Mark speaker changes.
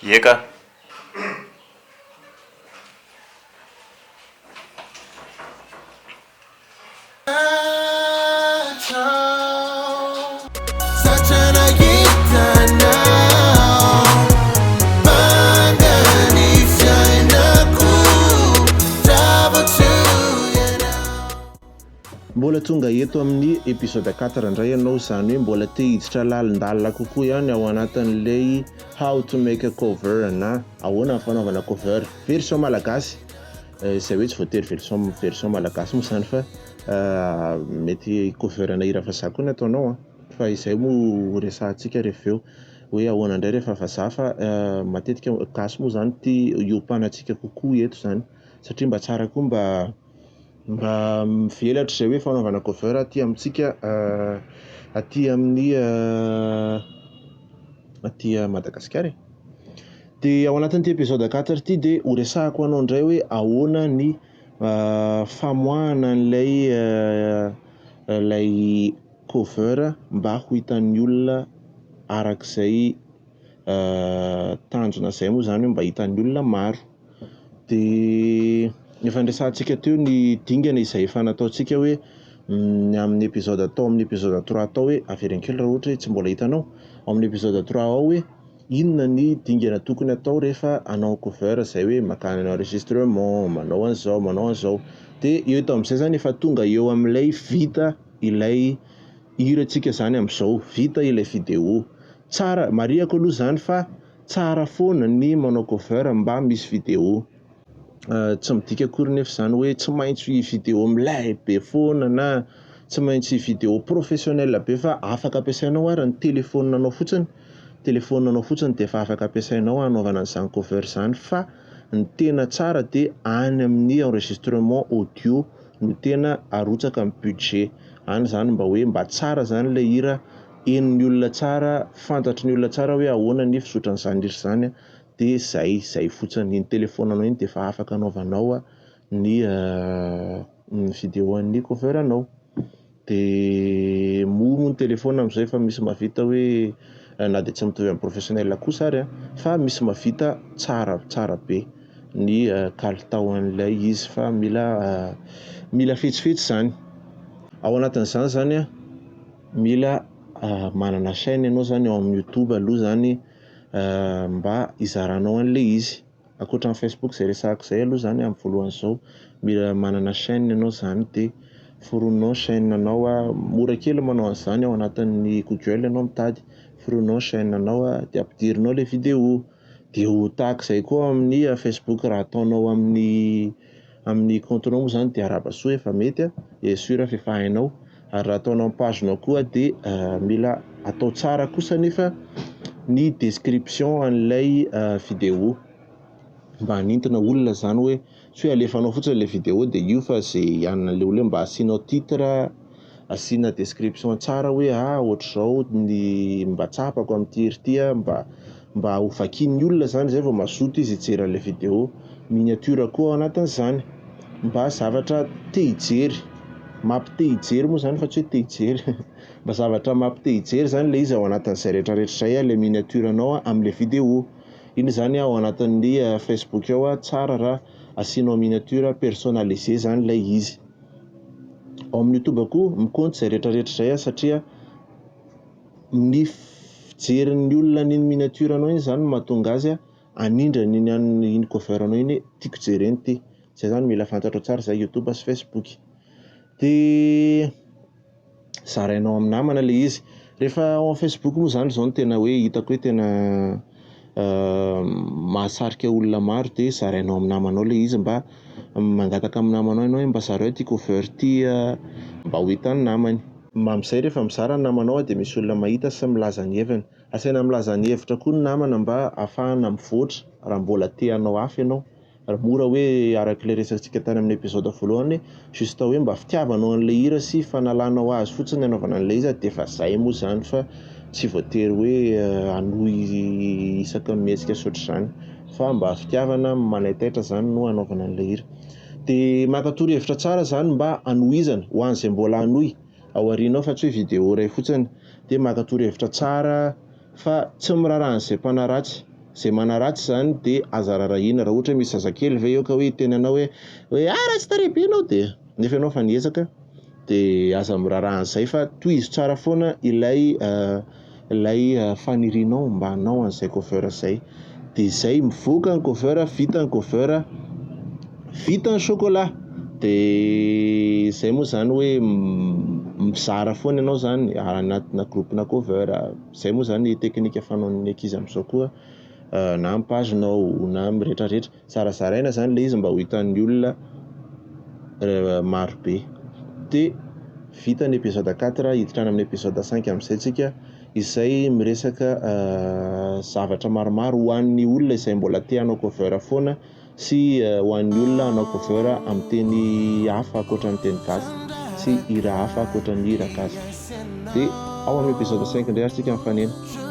Speaker 1: Eka.
Speaker 2: Mbola tonga eto amin'ny épisode 4 indray ianao, zany hoe mbola te hiditra lalindalina kokoa ihany ao anatin'ilay how to make a cover na ahoana fanaovana cover version malagasy. Izay hoe tsy voatery version malagasy moa zany fa mety cover na hira vazaha koa ny ataonao fa izay moa resahantsika rehefa eo hoe ahoana indray rehefa vazaha fa matetika gasy moa zany tia miompana antsika kokoa eto zany satria mba tsara koa mba mivelatra izay hoe fanaovana cover aty amintsika aty amin'ny aty Madagasikara. Dia ao anatin'ity épisode 4 ity dia ho resahako anao indray hoe ahoana ny famoahana ilay cover mba ho hitan'ny olona arak'izay tanjona izay moa zany hoe mba hitan'ny olona maro. Dia efa niresahantsika teo ny dingana izay efa nataontsika hoe amin'ny épisode atao amin'ny épisode 3 atao hoe averenkely raha ohatra hoe tsy mbola hitanao amin'ny épisode 3 ao hoe inona ny dingana tokony atao rehefa anao cover izay hoe makany enregistrement, manao an'izao. Dia eo eto amin'izay zany efa tonga eo amin'ilay vita ilay hirantsika zany amin'izao, vita ilay vidéo. Tsara, mariako aloha zany fa tsara foana ny manao cover mba misy vidéo. Tsy midika akory nefa zany hoe tsy maintsy vidéo milay be foana na tsy maintsy vidéo professionnel be fa afaka ampiasainao ary ny téléphone-nanao fotsiny dia efa afaka ampiasainao anaovana an'izany cover zany, fa ny tena tsara dia any amin'ny enregistrement audio no tena arotsaka amin'ny budget any zany mba tsara zany ilay hira, henon'ny olona tsara, fantatry ny olona tsara hoe ahoana ny fisotran'izany hira zany. Dia zay fotsiny ny téléphone-nanao iny dia efa afaka anaovanao ny vidéo an'ny cover anao. Dia moa ny téléphone amin'izay efa misy mahavita hoe na dia tsy mitovy amin'ny professionnel kosa ary fa misy mahavita tsara be ny kalitao an'ilay izy, fa mila fetsifetsy zany. Ao anatin'izany zany mila manana chaîne ianao zany ao amin'ny YouTube aloha zany mba hizaranao an'ilay izy. Ankoatran'ny Facebook izay resahako izay aloha zany amin'ny voalohan'izao, mila manana chaîne ianao zany dia foronao chaîne anao mora kely manao an'izany ao anatin'ny Google ianao mitady foronao chaîne anao dia ampidirinao ilay vidéo. Dia ho tahak'izay koa amin'ny Facebook raha ataonao amin'ny compte-nao moa zany dia arabasoa efa mety sûr fa efa hainao. Ary raha ataonao amin'ny page-nao koa dia mila atao tsara kosa nefa ny description an'ilay vidéo mba hanintona olona zany hoe tsy hoe alefanao fotsiny ilay vidéo dia io fa zay ihanan'ilay olona mba asianao titre, asiana description tsara hoe ohatr'izao ny mba tsapako amin'ity hira ity mba ho vakian'ny olona zany zay vao mazoto izy hijery an'ilay vidéo. Miniature koa ao anatin'izany mba zavatra te hijery, mampite hijery moa zany fa tsy hoe te hijery mba zavatra mampite hijery zany ilay izy ao anatin'izay rehetrarehetra izay ilay miniature anao amin'ilay vidéo. Iny zany ao anatin'ny Facebook ao tsara raha asianao miniature personnalisé zany ilay izy. Ao amin'ny YouTube koa mikontry izay rehetrarehetra izay satria ny fijerin'ny olona ny miniature anao iny zany mahatonga azy anindra ny cover anao iny tiako jereny ty. Zay zany mila fantatro tsara izay YouTube sy Facebook. Dia zarainao amin'ny namana ilay izy. Rehefa ao amin'ny Facebook moa zany zao no tena hoe hitako hoe tena mahasarika olona maro, dia zarainao amin'ny namanao ilay izy mba mangataka amin'ny namanao ianao hoe mba zareo ty cover ty mba ho hitan'ny namany. Amin'izay rehefa mizara ny namanao dia misy olona mahita sy milaza ny heviny. Asaina milaza ny hevitra koa ny namana mba ahafahana mivoatra raha mbola te hanao afy ianao. Mora hoe arak'ilay resantsika tany amin'ny épisode voalohany juste hoe mba fitiavanao an'ilay hira sy fanalanao azy fotsiny anaovana an'ilay izy dia efa zay moa zany, fa tsy voatery hoe hanohy isaka mihetsika sotr'izany, fa mba fitiavana manaitaitra zany no anaovana an'ilay hira. Dia mankatory hevitra tsara zany mba hanohizana ho an'izay mbola hanohy ao aorianao fa tsy hoe vidéo iray fotsiny. Dia mankatory hevitra tsara fa tsy miraraha an'izay mpanaratsy, zay manaratsy zany de aza rarahina raha ohatra misy zazakely ve eo ka hoe tenanao hoe ratsy tarehy be anao de nefa ianao fa niezaka de aza miraraha an'izay fa tohizo tsara foana ilay fanirinao mba hanao an'izay cover zay de zay mivoaka ny cover, vita ny cover, vita ny chocolat de zay moa zany hoe mizara foana ianao zany anatina groupena cover. Zay moa zany teknika fanaon'ny ankizy am'izao koa na amin'ny pagenao na amin'ny rehetrarehetra zarazaraina zany le izy mba ho hitan'ny olona marobe. De vita ny épisode 4 hiditra amin'ny épisode 5 amin'izay tsika izay miresaka zavatra maromaro ho an'ny olona izay mbola te hanao cover foana sy ho an'ny olona hanao cover amin'ny teny hafa ankoatra ny teny gasy sy hira hafa ankoatra ny hira gasy. De ao amin'ny épisode 5 indray ary tsika mifanena.